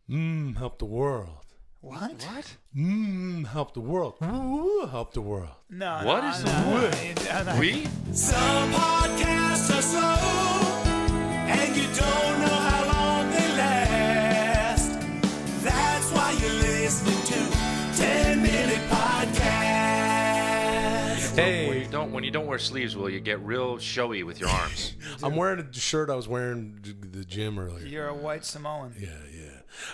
Help the world. What? Help the world. Ooh, help the world. No. What is the we? Some podcasts are slow, and you don't know how long they last. That's why you're listening to 10-Minute Podcast. Hey. When you don't wear sleeves, will you get real showy with your arms? I'm wearing a shirt I was wearing to the gym earlier. You're a white Samoan. Yeah.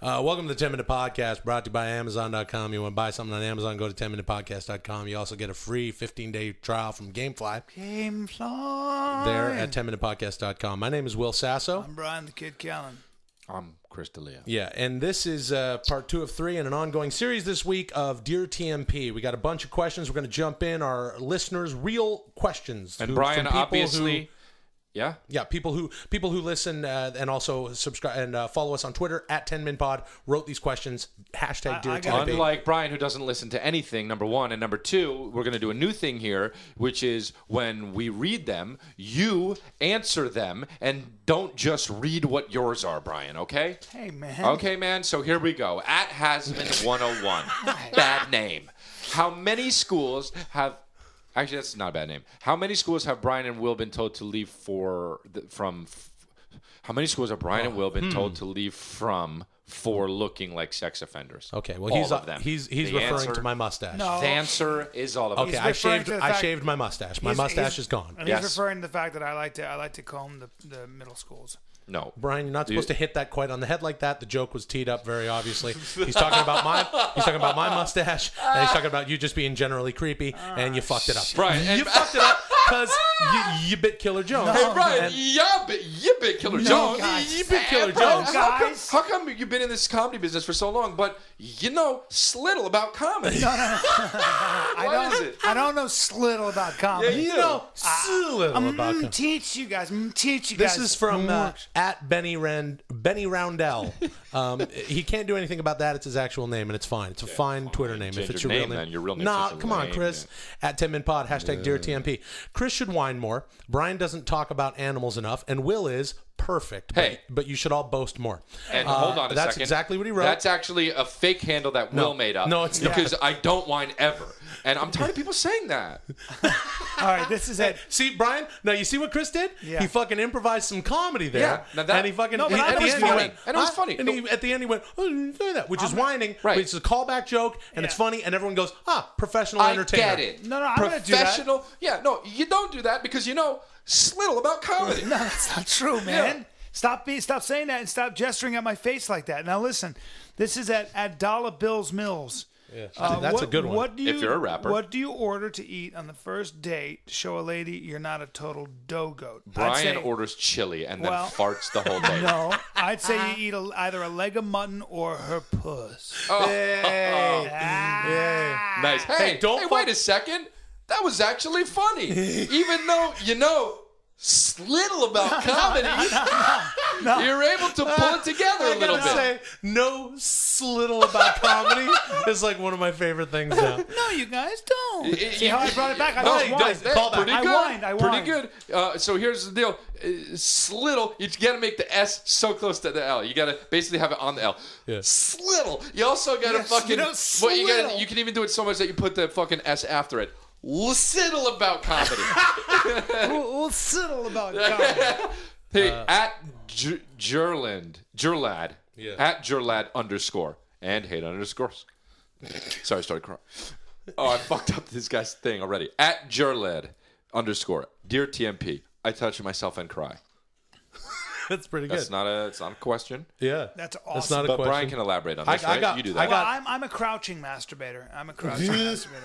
Welcome to the 10-Minute Podcast, brought to you by Amazon.com. You want to buy something on Amazon, go to 10minutepodcast.com. You also get a free 15-day trial from Gamefly. There at 10minutepodcast.com. My name is Will Sasso. I'm Brian the Kid Callen. I'm Chris D'Elia. Yeah, and this is part 2 of 3 in an ongoing series this week of Dear TMP. We got a bunch of questions. We're going to jump in. Our listeners' real questions. And Brian, obviously... Yeah, people who listen and also subscribe and follow us on Twitter at 10minpod wrote these questions. Hashtag Dear TMP. Unlike Brian, who doesn't listen to anything, number one. And number two, we're going to do a new thing here, which is when we read them, you answer them and don't just read what yours are, Brian, okay? Hey, man. Okay, man. So here we go. At Hasman101. Bad name. How many schools have... Actually, that's not a bad name. How many schools have Brian and Will been told to leave How many schools have Brian and Will been told to leave for looking like sex offenders? Okay, well, all of them. he's referring to my mustache. No. The answer is all of them. Okay, I shaved my mustache. My mustache is gone. And he's referring to the fact that I like to comb the middle schools. No, Brian, you're not supposed to hit that quite on the head like that. The joke was teed up very obviously. He's talking about my mustache, and he's talking about you just being generally creepy, and you fucked it up. Brian, you fucked it up because you bit Killer Jones. Hey, Brian, you bit Killer Jones. You bit Killer Jones. How come you've been in this comedy business for so long, but you know slittle about comedy? No. What is it? I don't know slittle about comedy. Yeah, You know slittle about comedy. Teach you guys. This is from at Benny Roundell. He can't do anything about that. It's his actual name, and it's fine. It's a fine Twitter name. Change If it's your your name, real name. then. Your real name's Nah, such a come on, lame, Chris. At 10minpod, hashtag Dear TMP. Chris should whine more. Brian doesn't talk about animals enough, and Will is perfect. Hey. But you should all boast more. And hold on a second. That's exactly what he wrote. That's actually a fake handle that Will made up. No, it's not. Because I don't whine ever. And I'm tired of people saying that. All right, this is it. See, Brian, now you see what Chris did? Yeah. He fucking improvised some comedy there. Yeah, now and he fucking... No, but at it the was end he funny. went, And it was funny. And at the end he went, oh, you didn't say that, which is whining, Right. but it's a callback joke, and it's funny, and everyone goes, professional I entertainer. get it. No, I'm going to do that. Professional. Yeah, no, you don't do that because you know slittle about comedy. No, that's not true, man. Stop saying that and stop gesturing at my face like that. Now listen, this is at Dollar Bills Mills. Yeah, that's a good one. If you're a rapper. What do you order to eat on the first date to show a lady you're not a total dough goat? Brian orders chili and then farts the whole day. No, I'd say you eat either a leg of mutton or her puss. Hey. Nice. Hey, wait a second. That was actually funny. Even though you know slittle about comedy, you're able to pull it together a little bit. Say, no slittle about comedy is like one of my favorite things now. No, you guys don't. See how I brought it back? I whined. Pretty good. So here's the deal. Slittle, you got to make the S so close to the L. You got to basically have it on the L. Yeah. Slittle. You also got to fucking... you can even do it so much that you put the fucking S after it. Little about comedy. Little about comedy. Hey, at Jurlad. Yeah. At Jurlad _ and hate underscores. Sorry, I started crying. Oh, I fucked up this guy's thing already. At Jurlad _ Dear TMP, I touch myself and cry. That's pretty good. It's not a question. Yeah. That's awesome. That's not a But question. Brian can elaborate on this, right? You do that. I'm a crouching masturbator.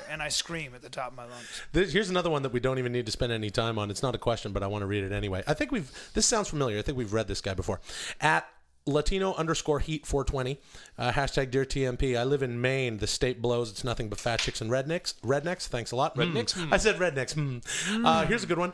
And I scream at the top of my lungs. Here's another one that we don't even need to spend any time on. It's not a question, but I want to read it anyway. I think this sounds familiar. I think we've read this guy before. At Latino _ Heat 420, hashtag Dear TMP. I live in Maine. The state blows. It's nothing but fat chicks and rednecks. Thanks a lot. Rednecks? I said rednecks. Here's a good one.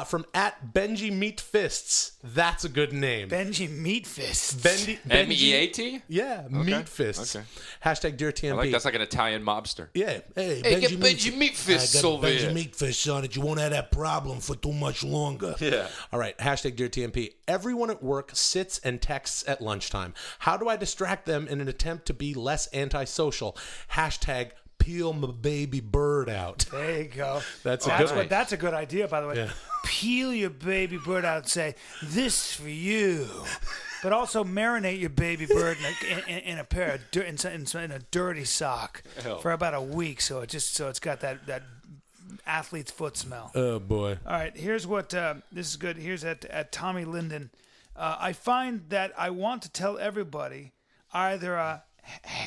From at Benji Meat Fists. That's a good name. Benji Meat Fists. Benji MEAT? Yeah, Meat Fists. Okay. Hashtag Dear TMP. That's like an Italian mobster. Yeah. Hey, get Benji Meat Fists over here. Benji Meat Fists on it. You won't have that problem for too much longer. Yeah. All right. Hashtag Dear TMP. Everyone at work sits and texts guests at lunchtime. How do I distract them in an attempt to be less antisocial? Hashtag peel my baby bird out. There you go. That's a good one. That's a good idea, by the way. Yeah. Peel your baby bird out and say, "This for you." But also marinate your baby bird in a pair of in a dirty sock for about a week, so it's got that athlete's foot smell. Oh boy! All right, here's what this is good. Here's at Tommy Linden. I find that I want to tell everybody either a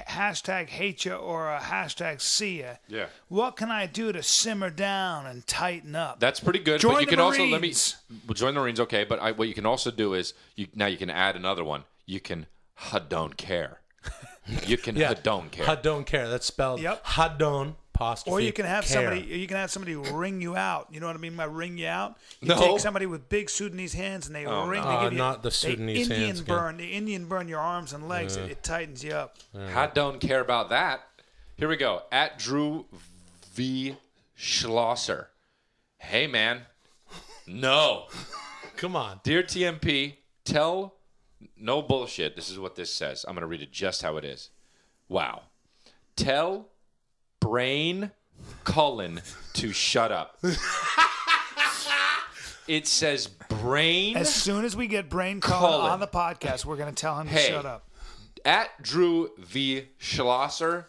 hashtag hate ya or a hashtag see ya. Yeah. What can I do to simmer down and tighten up? That's pretty good. Join but you the can Marines. also join the Marines. Okay, but what you can also do is now you can add another one. You can don't care. You can don't care. Don't care. That's spelled don't apostrophe. Or you can have care. somebody ring you out. You know what I mean by ring you out? You No. take somebody with big Sudanese hands and they ring. They give you, not the Sudanese they hands again. The Indian burn your arms and legs. It tightens you up. I don't care about that. Here we go. At Drew V. Schlosser. Hey, man. No. Come on. Dear TMP, tell no bullshit. This is what this says. I'm going to read it just how it is. Wow. Tell Brain Cullen to shut up. It says Brain. As soon as we get Brain Cullen on the podcast, we're going to tell him to shut up. At Drew V. Schlosser,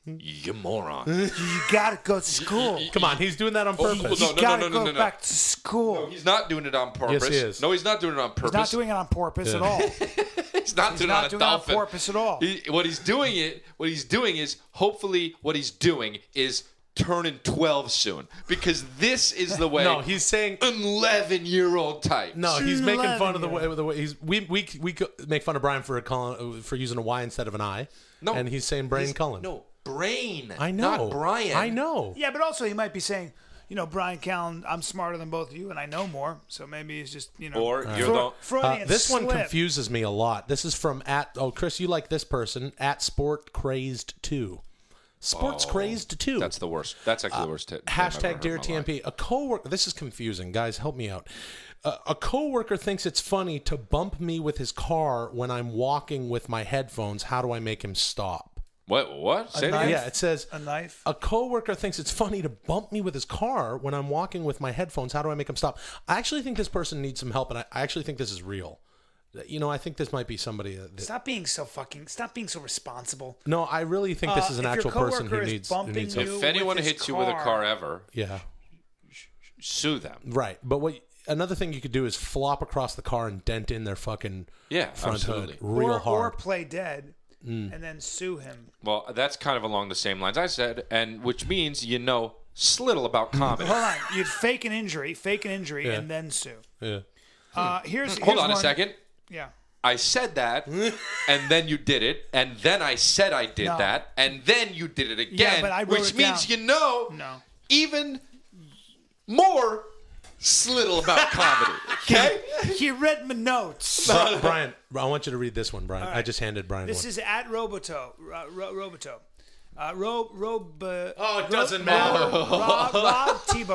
you moron. You got to go to school. Come on, he's doing that on purpose. You got to go back to school. No, he's not doing it on purpose. Yes, he is. No, he's not doing it on purpose. He's not doing it on purpose at all. He's not doing it on purpose at all. What he's doing is hopefully what he's doing is turning 12 soon, because this is the way. No, he's saying 11-year-old type. No, he's making fun of the way he's. We make fun of Brian for using a Y instead of an I. No, and he's saying Brain Cullen. No, Brain. I know. Not Brian. I know. Yeah, but also he might be saying, Brian Callen, I'm smarter than both of you, and I know more. So maybe he's just, Or you're Freudian this slip. one confuses me a lot. This is from Chris, you like this person, at Sport Crazed 2. Sports Crazed 2. That's the worst. That's actually the worst. Hashtag Dear TMP. A coworker. This is confusing, guys. Help me out. A coworker thinks it's funny to bump me with his car when I'm walking with my headphones. How do I make him stop? What? Say it again? Yeah, it says a knife. A coworker thinks it's funny to bump me with his car when I'm walking with my headphones. How do I make him stop? I actually think this person needs some help, and I actually think this is real. I think this might be somebody. Stop being so responsible. No, I really think this is an actual person who needs help. If anyone hits you with a car ever, sue them. Right, but another thing you could do is flop across the car and dent in their fucking front hood real hard. Or play dead and then sue him. Well, that's kind of along the same lines I said, and which means slittle about comedy. Hold on, you'd fake an injury, and then sue. Yeah. Here's Hold on a second. Yeah. I said that, and then you did it, and then I said I did that, and then you did it again, yeah, but I wrote which it means down. Even more slittle about comedy. Okay? He read my notes. Brian, I want you to read this one, Brian. Right. I just handed Brian this one. Is at Roboto. It doesn't matter. Rob Tebow.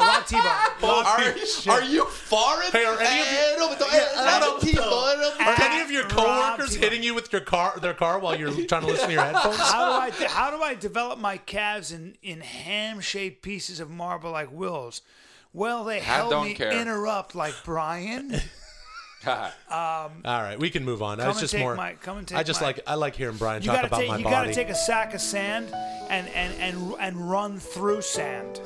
Are you foreign? Hey, are any of your coworkers hitting you with their car while you're trying to listen to your headphones? How do I develop my calves in ham-shaped pieces of marble like Will's? Well, they help me interrupt like Brian. All right, we can move on. That's just more. I like hearing Brian talk about my body. You got to take a sack of sand and run through sand,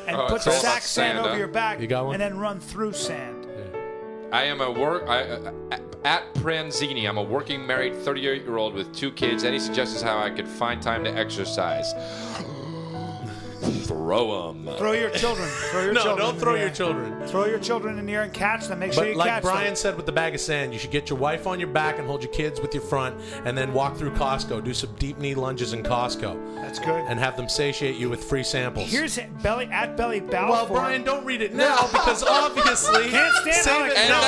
and put the sack of sand over your back, you got one? and then run through sand. Yeah. I am at Pranzini. I'm a working married 38-year-old with 2 kids. Any suggestions how I could find time to exercise? Throw them. Throw your children. No, don't throw your children. Throw your children in the air and catch them. Make sure you catch them. Like Brian said with the bag of sand, you should get your wife on your back and hold your kids with your front, and then walk through Costco. Do some deep knee lunges in Costco. That's good. And have them satiate you with free samples. Here's Belly Balfour. Well, Brian, don't read it now because obviously. Can't stand it. No.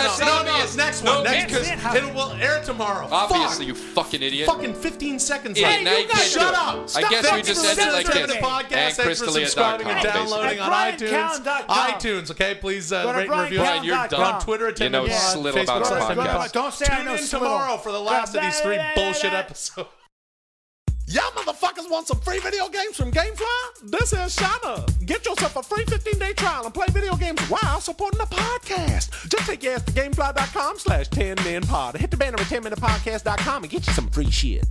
Next one. It will air tomorrow. Obviously, you fucking idiot. Fucking 15 seconds. Idiot. Now you can't shut up. I guess we just ended like this. Podcast, and Chris subscribing and downloading on iTunes. BrianCallen.com. Okay, please Go to rate and review. Brian, you're done. We're on Twitter at You know TMP, Slittle about Facebook, this podcast. Don't say I Tune know in Slittle. tomorrow for the last of these 3 bullshit episodes. Y'all motherfuckers want some free video games from GameFly? This is Shana. Get yourself a free 15-day trial and play video games while supporting the podcast. Just take your ass to gamefly.com/10minpod. Hit the banner at 10minutepodcast.com and get you some free shit.